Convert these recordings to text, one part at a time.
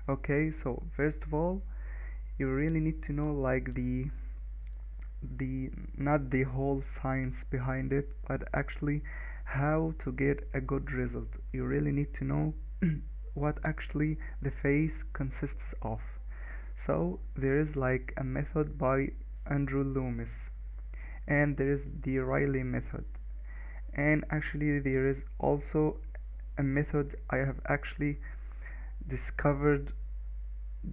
Okay, so first of all, you really need to know like the not the whole science behind it, but actually how to get a good result. You really need to know what actually the face consists of. So there is like a method by Andrew Loomis, and there is the Reilly method, and actually there is also a method I have actually discovered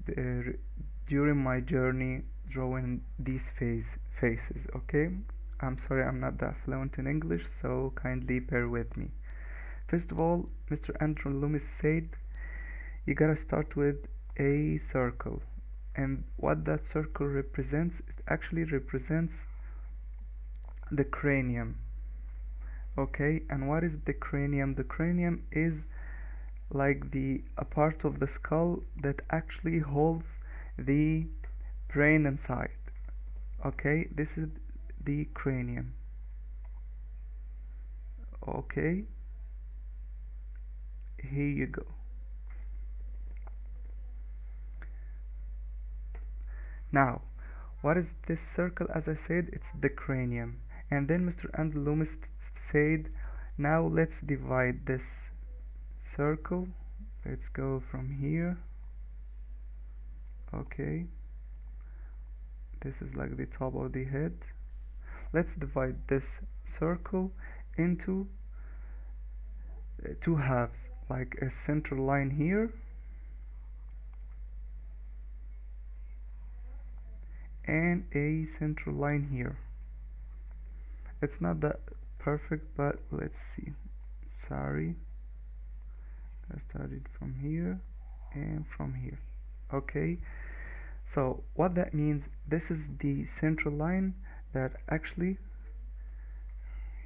the, during my journey drawing these faces. Okay, I'm sorry I'm not that fluent in English, so kindly bear with me. First of all, Mr. Andrew Loomis said you gotta start with a circle, and what that circle represents, it actually represents the cranium. Okay, and what is the cranium? The cranium is like the a part of the skull that actually holds the brain inside. Okay, this is the cranium. Okay, here you go. Now, what is this circle? As I said, it's the cranium. And then Mr. Andrew Loomis said, now let's divide this circle. Let's go from here. Okay, this is like the top of the head. Let's divide this circle into two halves, like a central line here and a central line here. It's not that perfect, but let's see. Sorry, I started from here and from here. Okay, so what that means, this is the central line that actually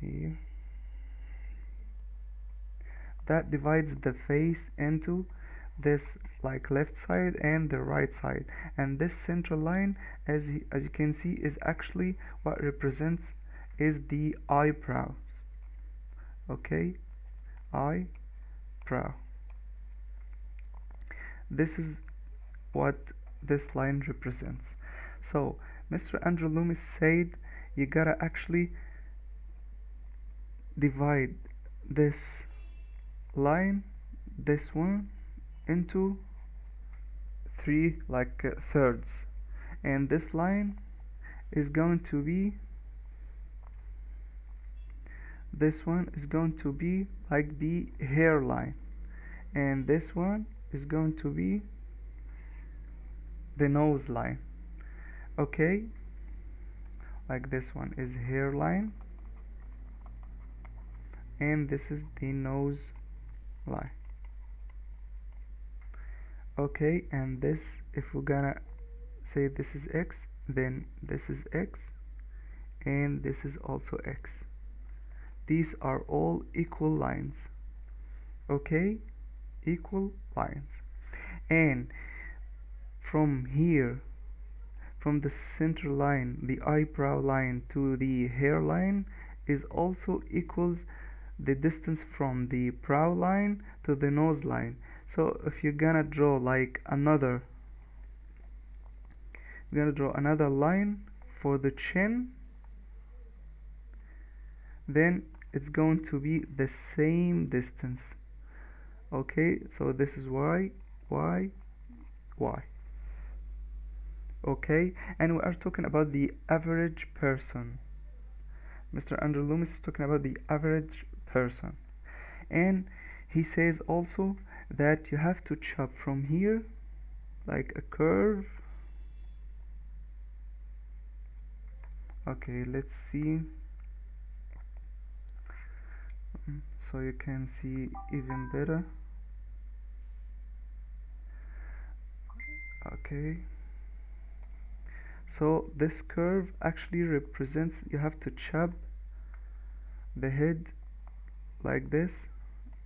here that divides the face into this like left side and the right side, and this central line, as you can see, is actually what represents is the eyebrows. Okay, eyebrow. This is what this line represents. So Mr. Andrew Loomis said you gotta actually divide this line, this one, into three like thirds, and this line is going to be, this one is going to be like the hairline, and this one is going to be the nose line. Okay, like this one is hairline and this is the nose line. Okay, and this, if we're gonna say this is X, then this is X and this is also X. These are all equal lines. Okay, equal lines. And from here, from the center line, the eyebrow line to the hairline is also equals the distance from the brow line to the nose line. So if you're gonna draw like another line for the chin, then it's going to be the same distance. Okay, so this is y, y, y. Okay, and we are talking about the average person. Mr. Andrew Loomis is talking about the average person, and he says also that you have to chop from here like a curve. Okay, let's see, so you can see even better. Okay, so this curve actually represents, you have to chop the head like this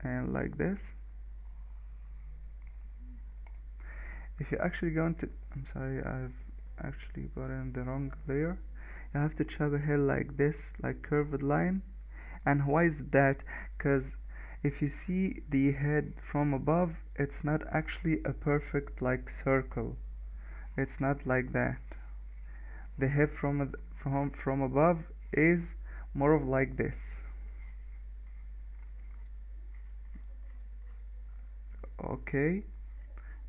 and like this. If you're actually going to, I'm sorry, I've actually put in the wrong layer. You have to chop a head like this, like curved line. And why is that? Because if you see the head from above, it's not actually a perfect like circle. It's not like that. The head from above is more of like this. Okay,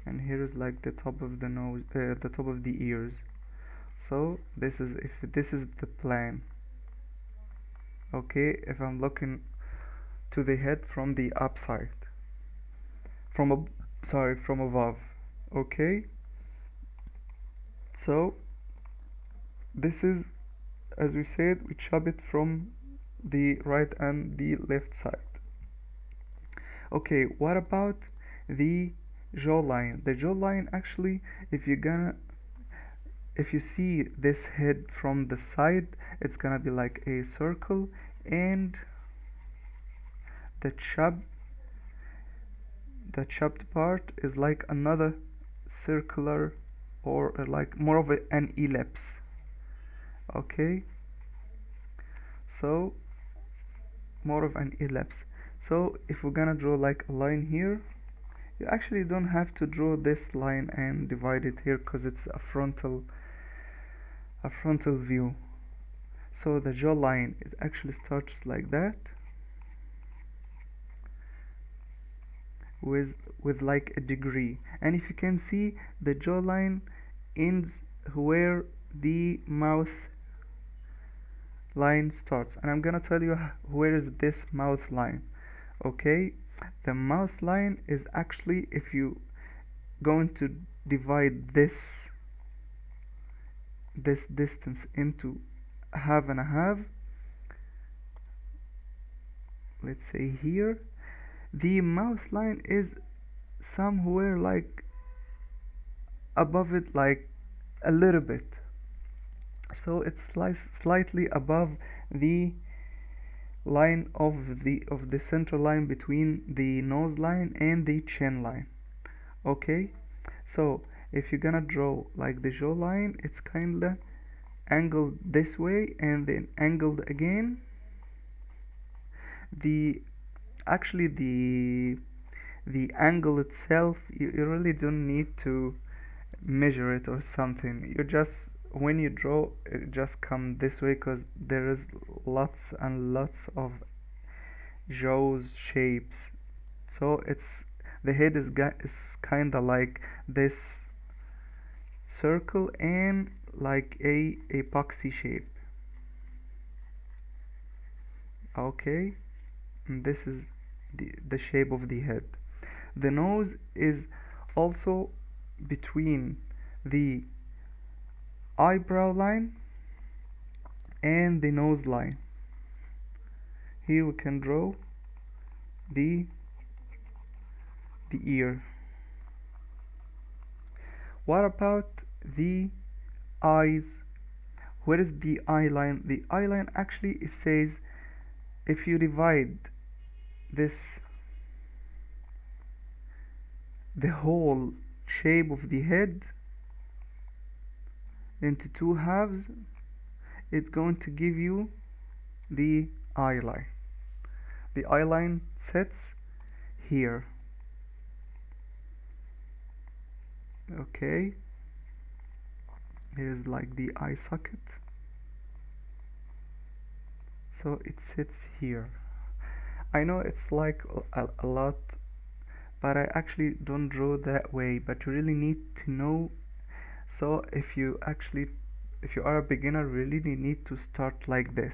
and here is like the top of the nose, the top of the ears. So this is, if this is the plan. Okay, if I'm looking to the head from the upside, from above. Okay, so this is, as we said, we chop it from the right and the left side. Okay, what about the jawline? The jawline actually, if you're gonna if you see this head from the side, it's gonna be like a circle, and the chopped the chopped part is like another circular, or like more of an ellipse. Okay, so more of an ellipse. So if we're gonna draw like a line here, you actually don't have to draw this line and divide it here, because it's a frontal view. So the jawline, it actually starts like that, with like a degree, and if you can see, the jawline ends where the mouth line starts, and I'm gonna tell you where is this mouth line. Okay, the mouth line is actually, if you going to divide this distance into half and a half, let's say here, the mouth line is somewhere like above it, like a little bit, so it's slightly above the line of the center line between the nose line and the chin line. Okay, so if you're gonna draw like the jawline, it's kinda angled this way and then angled again. The actually the angle itself, you really don't need to measure it or something. You just, when you draw, it just come this way, because there is lots and lots of jaws shapes. So it's, the head is kinda like this circle and like a epoxy shape. Okay, and this is the shape of the head. The nose is also between the eyebrow line and the nose line. Here we can draw the ear. What about the eyes? Where is the eye line? The eye line actually, it says, if you divide this, the whole shape of the head into two halves, it's going to give you the eye line. The eye line sets here. Okay, here's like the eye socket, so it sits here. I know it's like a lot, but I actually don't draw that way, but you really need to know. So if you are a beginner, really need to start like this.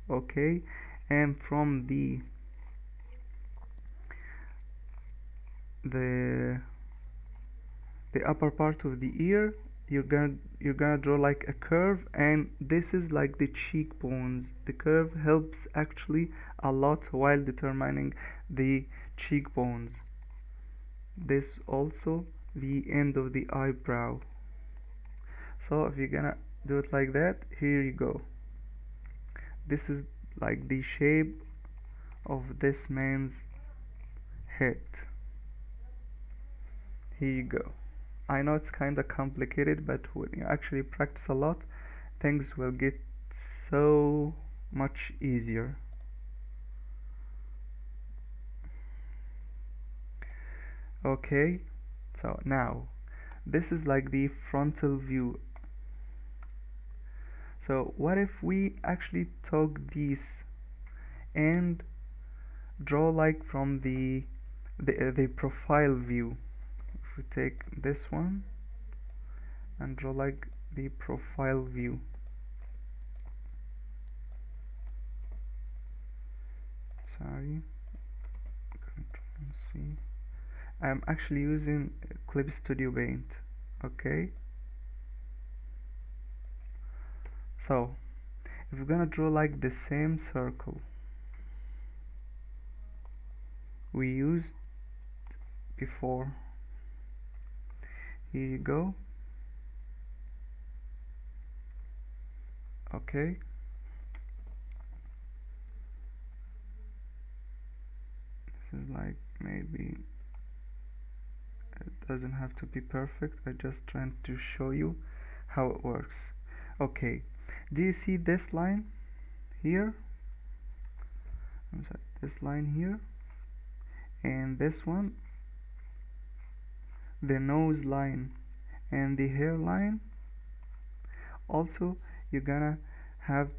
Okay, and from the upper part of the ear, you're gonna draw like a curve, and this is like the cheekbones. The curve helps actually a lot while determining the cheekbones. This also the end of the eyebrow. So if you're gonna do it like that, here you go. This is like the shape of this man's head. Here you go. I know it's kinda complicated, but when you actually practice a lot, things will get so much easier. Okay, so now this is like the frontal view. So what if we actually took these and draw like from the profile view? If we take this one and draw like the profile view. Sorry, Control C. I'm actually using Clip Studio Paint. Okay, so if we're gonna draw like the same circle we used before, here you go. Okay, this is like, maybe it doesn't have to be perfect, I just trying to show you how it works. Okay, do you see this line here? I'm sorry, this line here, and this one, the nose line and the hairline. Also, you're gonna have,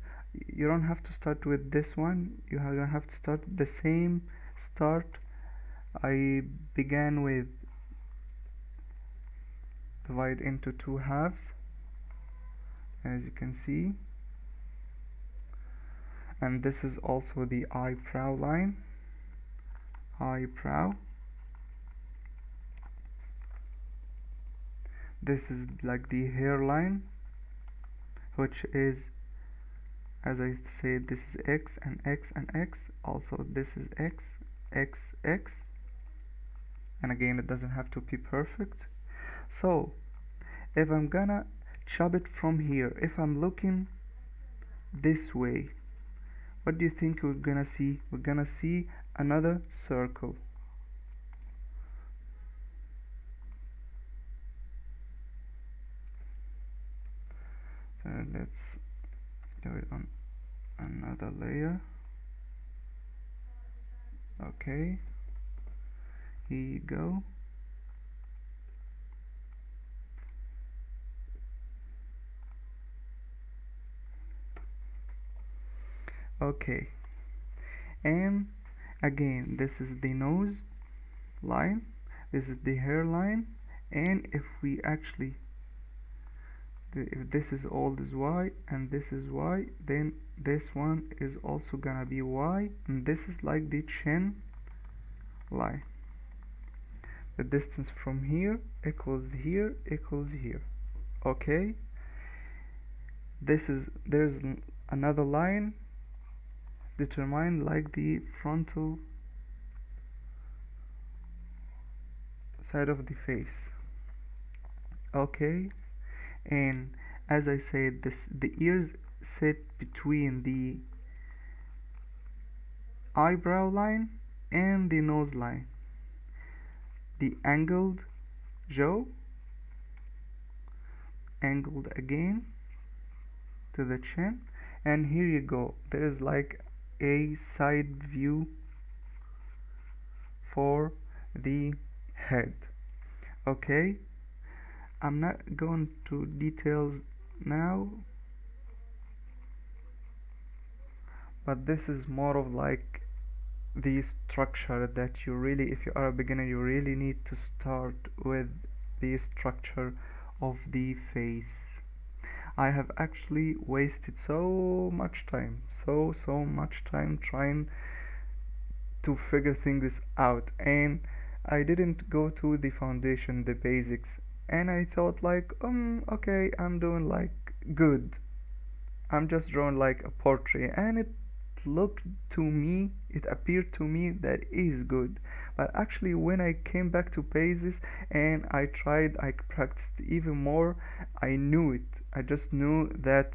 you don't have to start with this one, you're gonna have to start the same start I began with. Divide into two halves, as you can see, and this is also the eyebrow line. Eyebrow, this is like the hairline, which is, as I said, this is X and X and X. Also this is X, X, X, and again it doesn't have to be perfect. So if I'm gonna chop it from here, if I'm looking this way, what do you think we're gonna see? We're gonna see another circle. So let's do it on another layer. Okay, here you go. Okay, and again this is the nose line, this is the hairline, and if we actually, if this is all is Y and this is Y, then this one is also gonna be Y, and this is like the chin line. The distance from here equals here equals here. Okay, this is, there's another line determined like the frontal side of the face. Okay, and as I said, this, the ears sit between the eyebrow line and the nose line. The angled jaw, angled again to the chin, and here you go, there is like a side view for the head. Okay, I'm not going to details now, but this is more of like the structure that you really, if you are a beginner, you really need to start with the structure of the face. I have actually wasted so much time, so much time trying to figure things out, and I didn't go to the foundation, the basics, and I thought like, okay, I'm doing like good, I'm just drawing like a portrait, and it looked to me, it appeared to me that is good. But actually when I came back to basis and I tried, I practiced even more, I knew it, I just knew that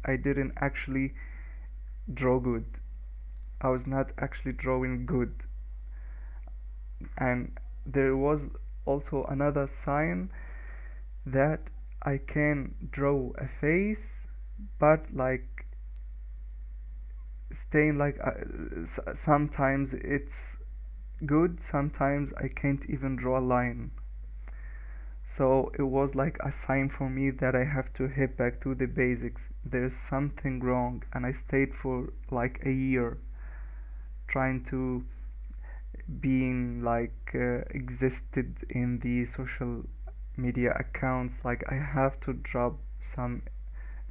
I didn't actually draw good, I was not actually drawing good. And there was also another sign that I can draw a face, but like staying like sometimes it's good, sometimes I can't even draw a line. So it was like a sign for me that I have to hit back to the basics. There's something wrong, and I stayed for like a year trying to being like existed in the social media accounts. Like I have to drop some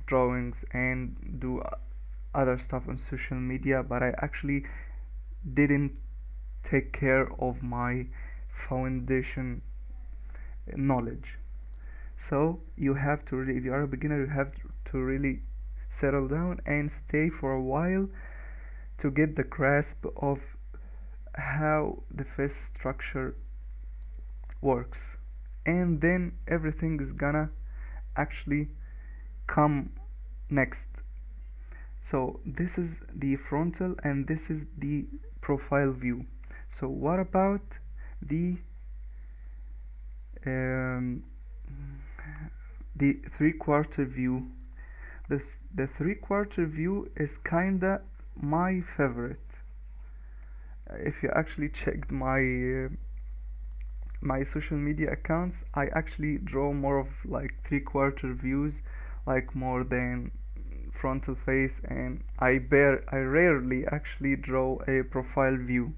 drawings and do other stuff on social media, but I actually didn't take care of my foundation knowledge. So you have to really, if you are a beginner, you have to really settle down and stay for a while to get the grasp of how the face structure works, and then everything is gonna actually come next. So this is the frontal and this is the profile view. So what about the um, the three-quarter view? This the three-quarter view is kinda my favorite. If you actually checked my social media accounts, I actually draw more of like three-quarter views, like more than frontal face, and I rarely actually draw a profile view.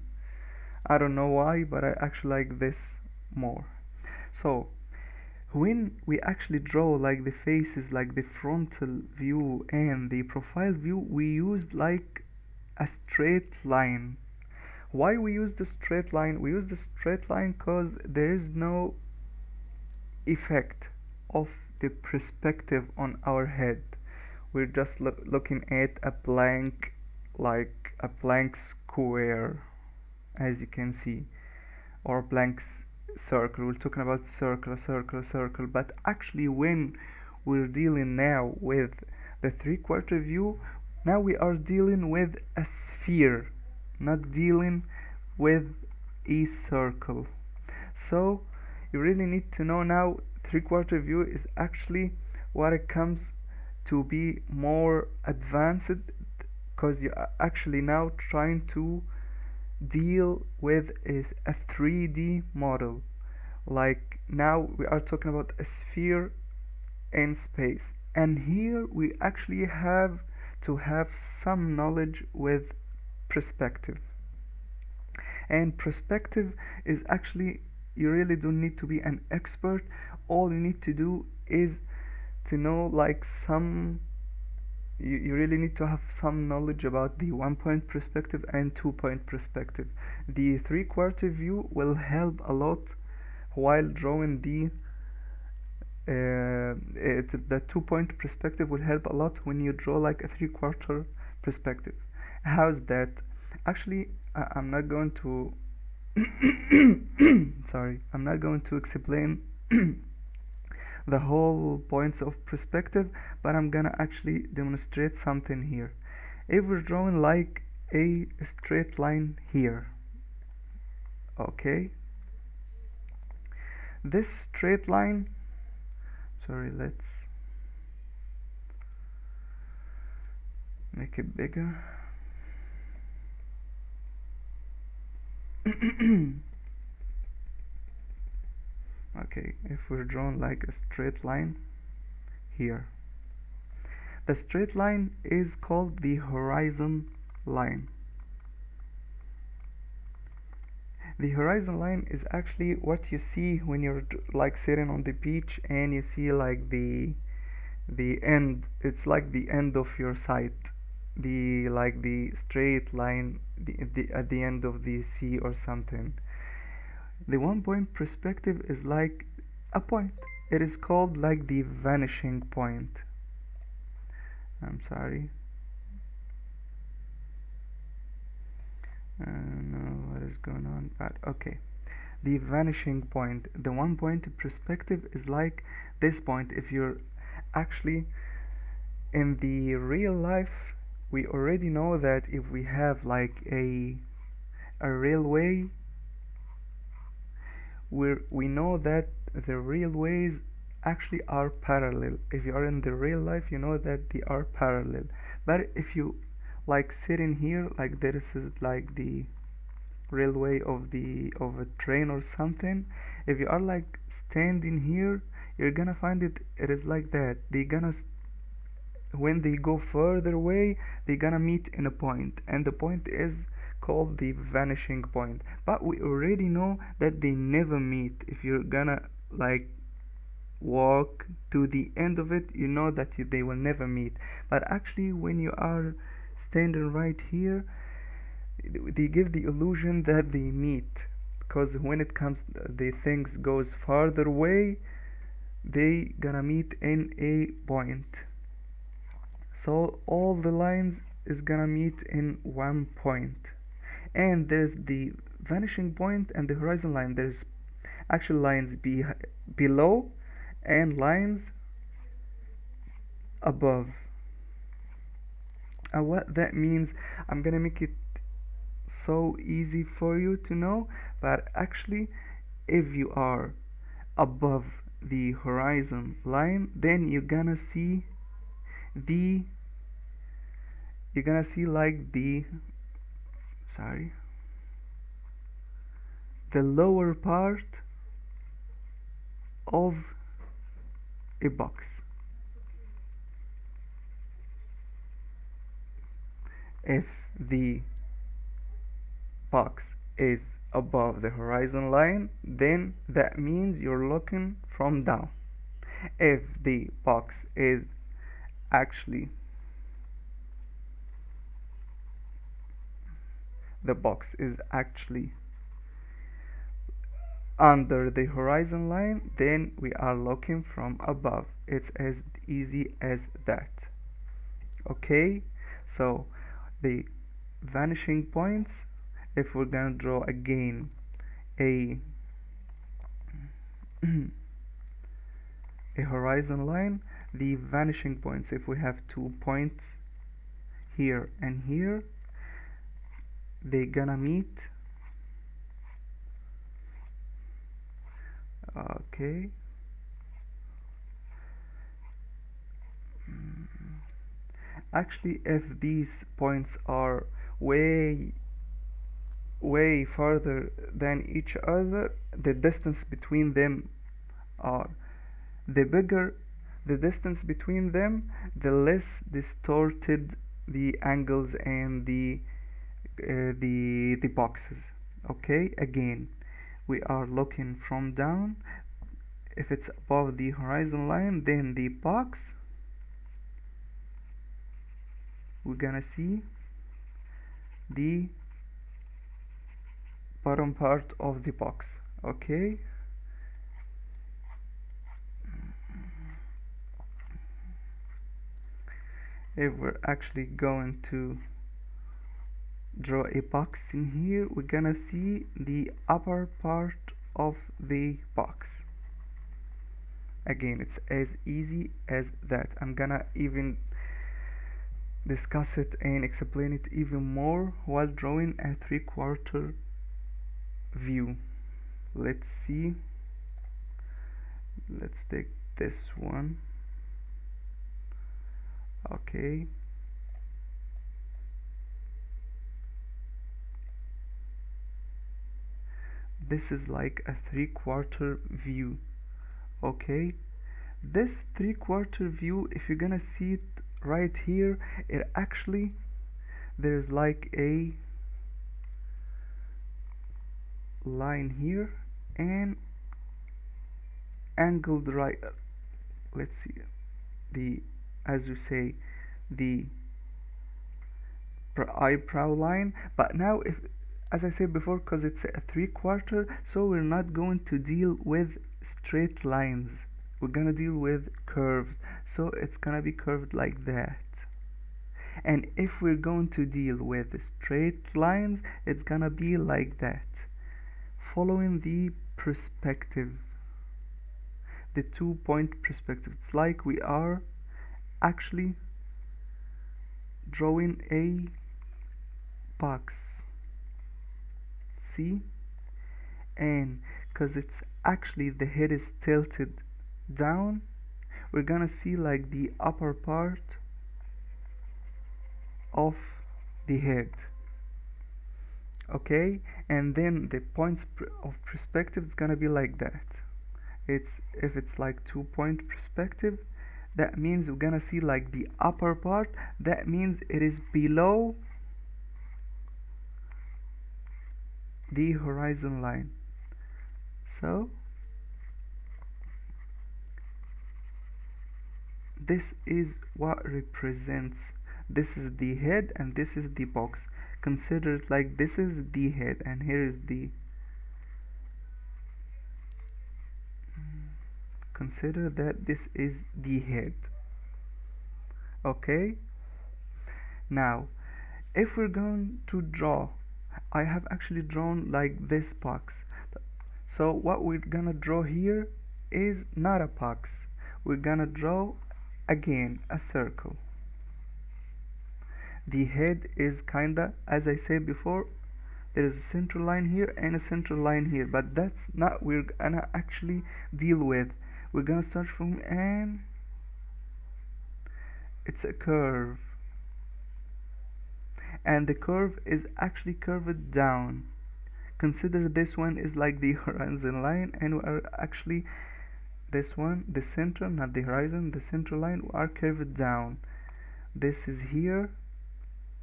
I don't know why, but I actually like this more. So when we actually draw like the faces, like the frontal view and the profile view, we used like a straight line. Why we use the straight line? We use the straight line because there is no effect of the perspective on our head. We're just looking at a blank, like a blank square, as you can see, or blank circle. We're talking about circle, circle, circle, but actually when we're dealing now with the three-quarter view, now we are dealing with a sphere, not dealing with a circle. So you really need to know now three-quarter view is actually what it comes to be more advanced, because you are actually now trying to deal with a 3D model. Like now we are talking about a sphere in space, and here we actually have to have some knowledge with perspective. And perspective is actually, you really don't need to be an expert. All you need to do is to know like you really need to have some knowledge about the 1 point perspective and 2 point perspective. The three-quarter view will help a lot while drawing the 2 point perspective will help a lot when you draw like a three-quarter perspective. How's that? Actually, I'm not going to sorry, I'm not going to explain the whole points of perspective, but I'm gonna actually demonstrate something here. If we're drawing like a straight line here, okay, this straight line, sorry, let's make it bigger. Okay, if we're drawing like a straight line here, the straight line is called the horizon line. The horizon line is actually what you see when you're like sitting on the beach and you see like the end. It's like the end of your sight, the like the straight line, the at the end of the sea or something. The 1 point perspective is like a point. It is called like the vanishing point. I'm sorry. No, what is going on? But okay. The vanishing point. The 1 point perspective is like this point. If you're actually in the real life, we already know that if we have like a railway, we know that the railways actually are parallel. If you are in the real life, you know that they are parallel. But if you like sitting here, like this is like the railway of a train or something. If you are like standing here, you're gonna find it is like that. When they go further away, they're gonna meet in a point, and the point is called the vanishing point. But we already know that they never meet. If you're gonna like walk to the end of it, you know that they will never meet. But actually, when you are standing right here, they give the illusion that they meet, because when it comes the things goes farther away, they gonna meet in a point. So all the lines is gonna meet in one point, and there's the vanishing point and the horizon line. There's actual lines below and lines above. And what that means, I'm gonna make it so easy for you to know, but actually if you are above the horizon line, then the you're gonna see like the lower part of a box. If the box is above the horizon line, then that means you're looking from down. If the box is actually under the horizon line, then we are looking from above. It's as easy as that. Okay, so the vanishing points, if we're gonna draw again a a horizon line, the vanishing points, if we have 2 points here and here, they gonna meet. Okay, actually if these points are way farther than each other, the distance between them are the bigger the distance between them, the less distorted the angles and the boxes. Okay, again, we are looking from down. If it's above the horizon line, then the box, we're gonna see the bottom part of the box. Okay, if we're actually going to draw a box in here, we're gonna see the upper part of the box. Again, it's as easy as that. I'm gonna even discuss it and explain it even more while drawing a 3/4 view. Let's see, let's take this one. Okay, this is like a 3/4 view. Okay, this 3/4 view, if you're gonna see it right here, it actually, there's like a line here and angled right, let's see, the, as you say, the eyebrow line. But now, if, as I said before, because it's a 3/4, so we're not going to deal with straight lines, we're gonna deal with curves, so it's gonna be curved like that. And if we're going to deal with straight lines, it's gonna be like that, following the perspective, the 2-point perspective. It's like we are actually drawing a box, see? And because it's actually, the head is tilted down, we're gonna see like the upper part of the head. okay, and then the points of perspective is gonna be like that. It's if it's like 2 point perspective, that means we're gonna see like the upper part, that means it is below the horizon line. So this is what represents, this is the head and this is the box. Consider it like this is the head and here is the, consider that this is the head. Okay, now if we're going to draw, I have actually drawn like this box, so what we're gonna draw here is not a box, we're gonna draw again a circle. The head is kinda, as I said before, there is a central line here and a central line here, but that's not we're gonna actually deal with. We're gonna start from, and it's a curve, and the curve is actually curved down. Consider this one is like the horizon line, and we are actually, this one, the center, not the horizon, the central line, we are curved down. This is here.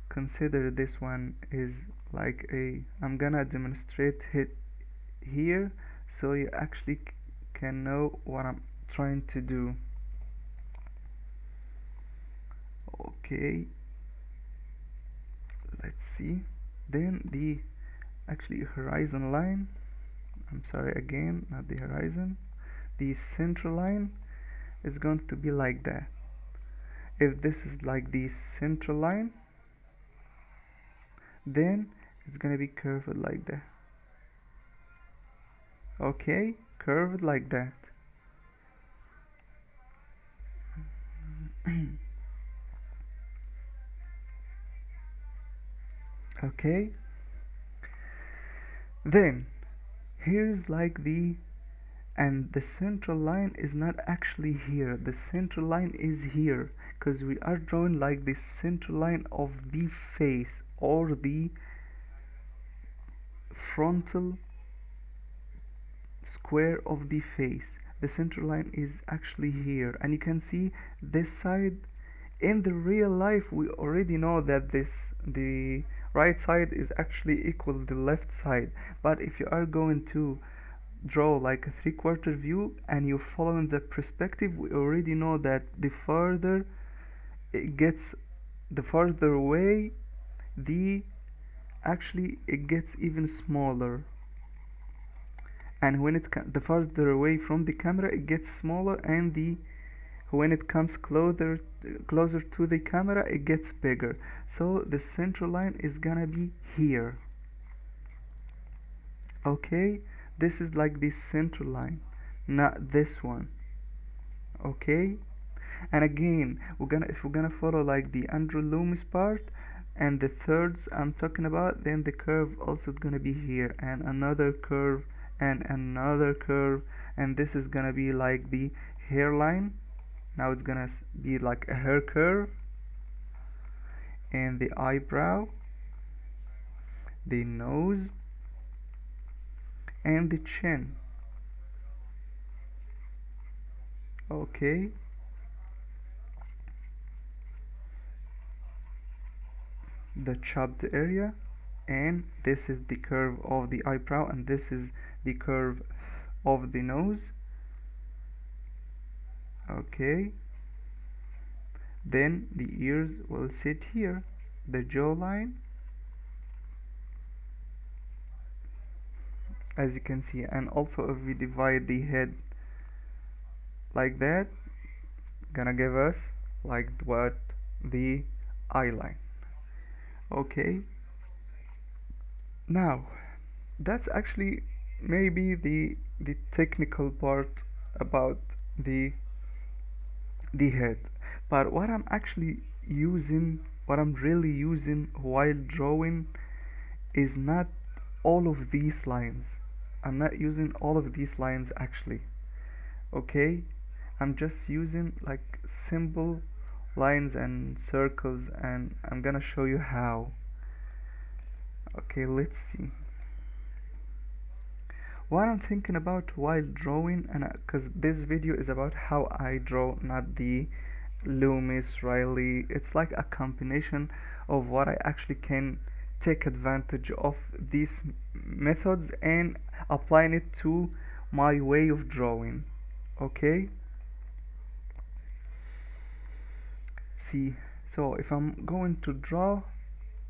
Consider this one is like a, I'm gonna demonstrate it here so you actually can know what I'm trying to do. Okay, let's see. Then the actually horizon line, I'm sorry, again, not the horizon, the central line is going to be like that. If this is like the central line, then it's gonna be curved like that. Okay, curved like that. Okay, then here's like the, and the central line is not actually here, the central line is here, because we are drawing like the central line of the face or the frontal square of the face. The central line is actually here, and you can see this side. In the real life we already know that this, the right side is actually equal to the left side, but if you are going to draw like a three-quarter view and you follow in the perspective, we already know that the further it gets, the farther away, the actually it gets even smaller, and when it the farther away from the camera it gets smaller, and the when it comes closer to the camera it gets bigger. So the central line is gonna be here. Okay, this is like the central line, not this one. Okay, and again we're gonna, if we're gonna follow like the Andrew Loomis part and the thirds I'm talking about, then the curve also is gonna be here, and another curve and another curve, and this is gonna be like the hairline. Now it's gonna be like a hair curve, and the eyebrow, the nose, and the chin. Okay, the chopped area, and this is the curve of the eyebrow, and this is the curve of the nose. Okay, then the ears will sit here, the jawline, as you can see. And also if we divide the head like that, gonna give us like what, the eyeline. Okay, now that's actually maybe the technical part about the head, but what I'm actually using, what I'm really using while drawing is not all of these lines. I'm not using all of these lines actually. Okay, I'm just using like simple lines and circles, and I'm gonna show you how. Okay, let's see what I'm thinking about while drawing, and because this video is about how I draw, not the Loomis, Reilly. It's like a combination of what I actually can take advantage of these methods and applying it to my way of drawing. Okay, see, so if I'm going to draw,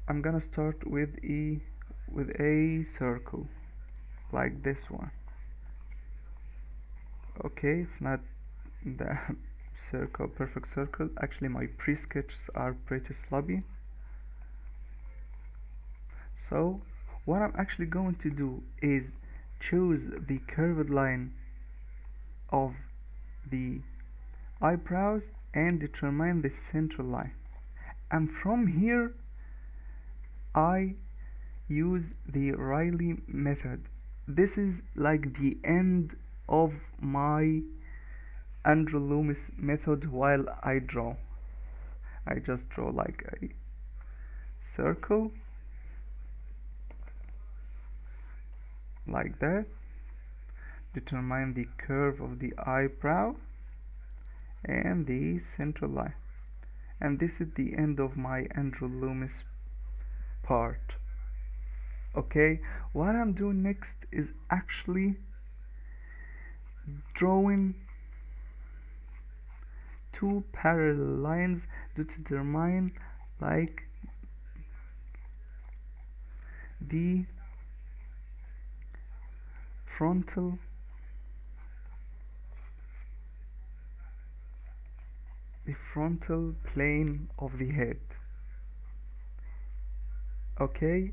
I'm gonna start with a circle like this one. Okay, it's not the circle, perfect circle. Actually, my pre-sketches are pretty sloppy. So what I'm actually going to do is choose the curved line of the eyebrows and determine the central line. And from here, I use the Reilly method. This is like the end of my Andrew Loomis method while I draw. I just draw like a circle like that, determine the curve of the eyebrow and the central line, and this is the end of my Andrew Loomis part. Okay, what I'm doing next is actually drawing two parallel lines to determine like the frontal plane of the head. Okay,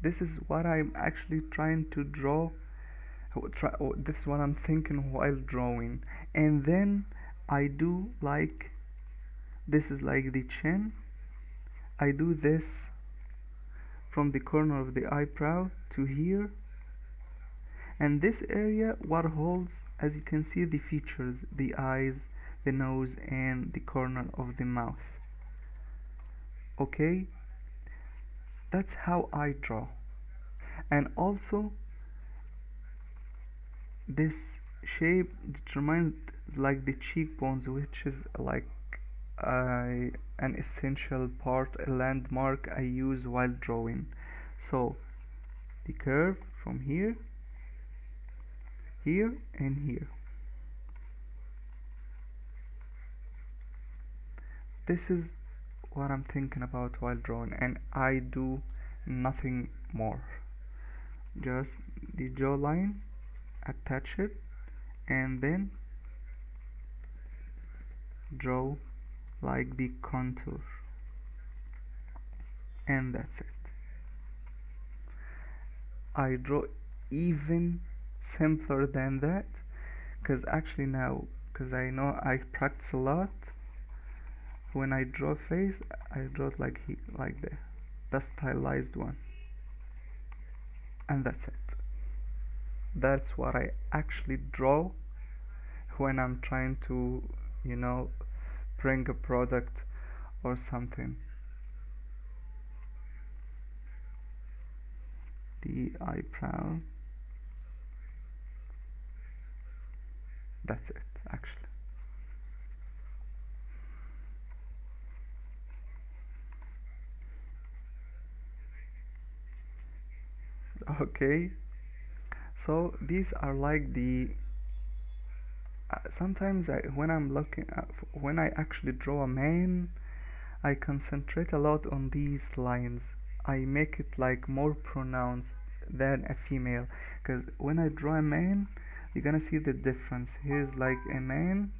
this is what I'm actually trying to draw. This is what I'm thinking while drawing, and then I do like, this is like the chin. I do this from the corner of the eyebrow to here, and this area what holds, as you can see, the features, the eyes, the nose, and the corner of the mouth. Okay, that's how I draw. And also this shape determines like the cheekbones, which is like an essential part, a landmark I use while drawing. So the curve from here, here, and here. This is what I'm thinking about while drawing, and I do nothing more. Just the jawline, attach it, and then draw like the contour, and that's it. I draw even simpler than that, because actually now, because I know I practice a lot, when I draw a face, I draw it like the stylized one, and that's it. That's what I actually draw when I'm trying to, bring a product or something. The eyebrow, that's it actually. Okay, so these are like the sometimes when I'm looking at, when I actually draw a man, I concentrate a lot on these lines. I make it like more pronounced than a female, because when I draw a man, you're gonna see the difference. Here's like a man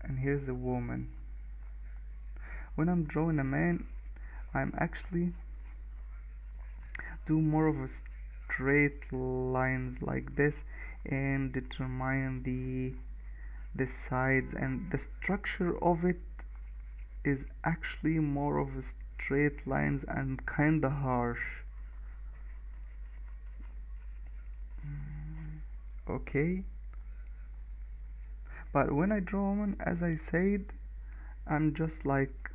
and here's a woman. When I'm drawing a man, I'm actually do more of a straight lines like this, and determine the sides, and the structure of it is actually more of a straight lines and kinda harsh. Okay, but when I draw a woman, as I said, I'm just like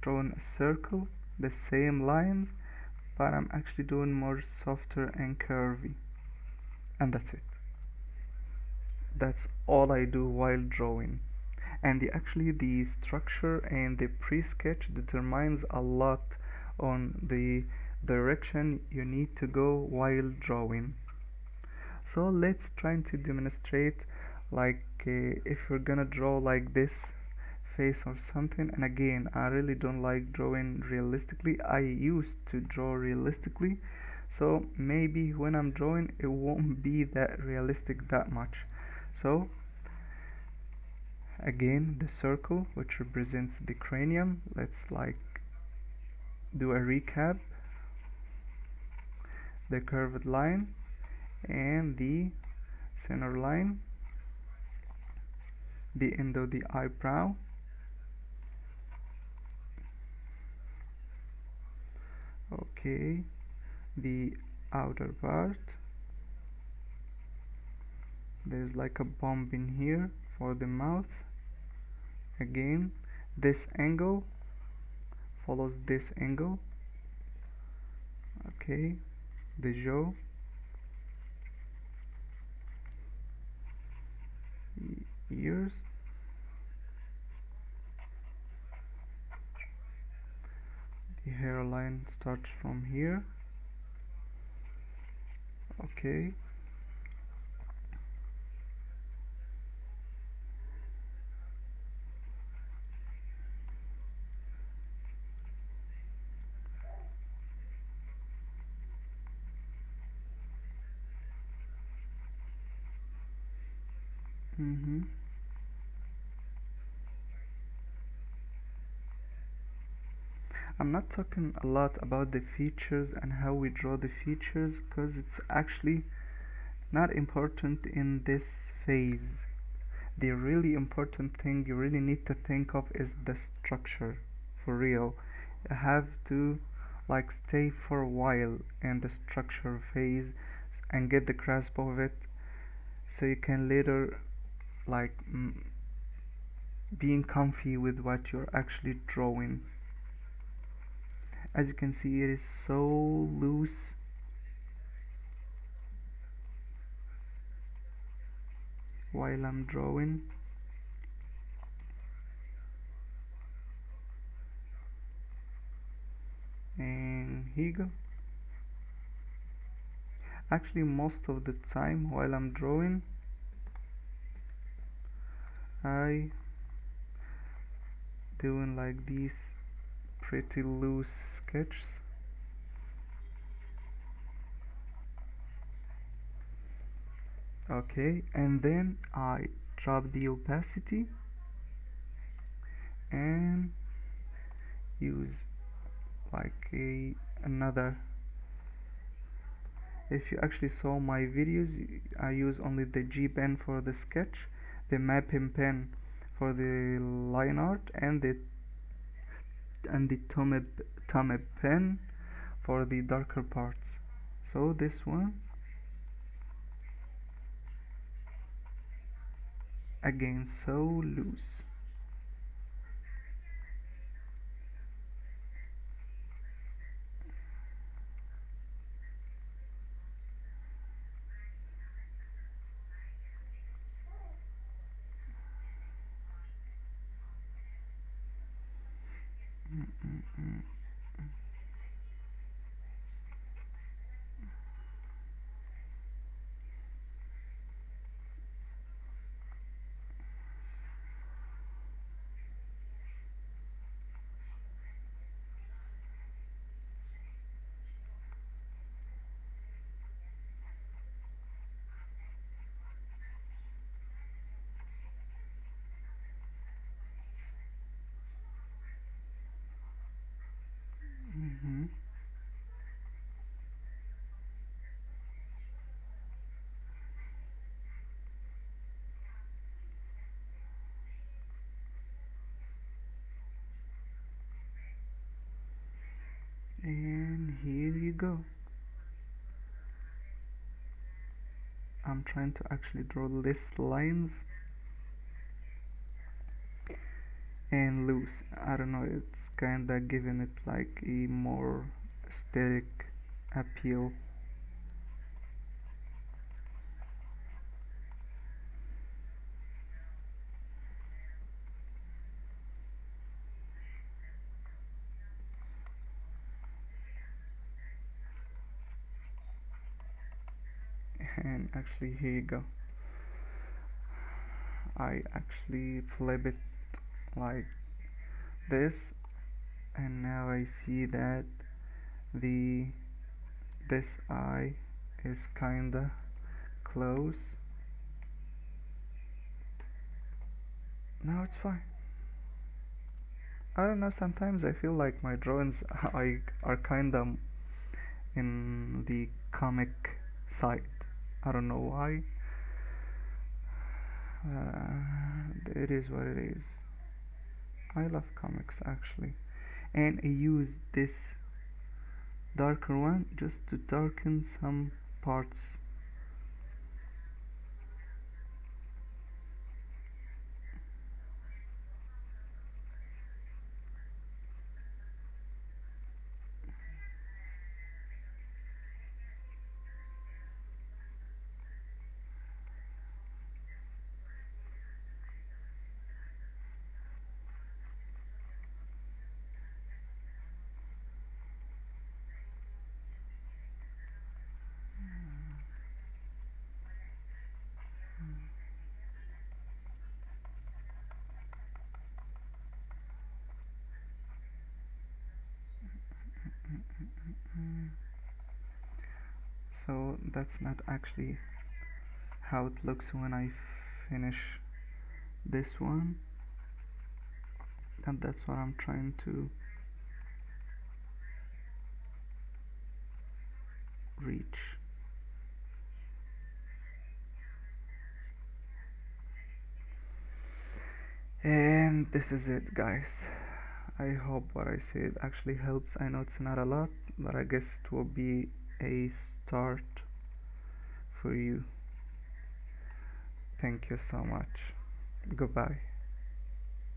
drawing a circle, the same lines, but I'm actually doing more softer and curvy. And that's it. That's all I do while drawing. And actually the structure and the pre-sketch determines a lot on the direction you need to go while drawing. So let's try to demonstrate like if you're gonna draw like this face or something. And again, I really don't like drawing realistically. I used to draw realistically, so maybe when I'm drawing it won't be that realistic that much. So again, the circle which represents the cranium, let's like do a recap. The curved line and the center line, the end of the eyebrow, okay, the outer part, there's like a bump in here for the mouth. Again, this angle follows this angle, okay, the jaw, ears, the hairline starts from here, okay, I'm not talking a lot about the features and how we draw the features because it's actually not important in this phase. The really important thing you really need to think of is the structure. For real, you have to like stay for a while in the structure phase and get the grasp of it, so you can later like being comfy with what you're actually drawing. As you can see, it is so loose while I'm drawing. And here you go. Actually, most of the time while I'm drawing, I doing like these pretty loose sketches. Okay, and then I drop the opacity and use like another. If you actually saw my videos, I use only the G pen for the sketch, the mapping pen for the line art, and the Tome pen for the darker parts. So this one, again, so loose. And here you go. I'm trying to actually draw less lines and loose. I don't know, it's kinda giving it like a more aesthetic appeal. And actually, here you go. I actually flip it like this, and now I see that the this eye is kinda close. Now it's fine. I don't know, sometimes I feel like my drawings are kinda in the comic side. I don't know why. It is what it is. I love comics actually, and I use this darker one just to darken some parts. So that's not actually how it looks when I finish this one, and that's what I'm trying to reach. And this is it, guys. I hope what I said actually helps. I know it's not a lot, but I guess it will be a start for you. Thank you so much. Goodbye.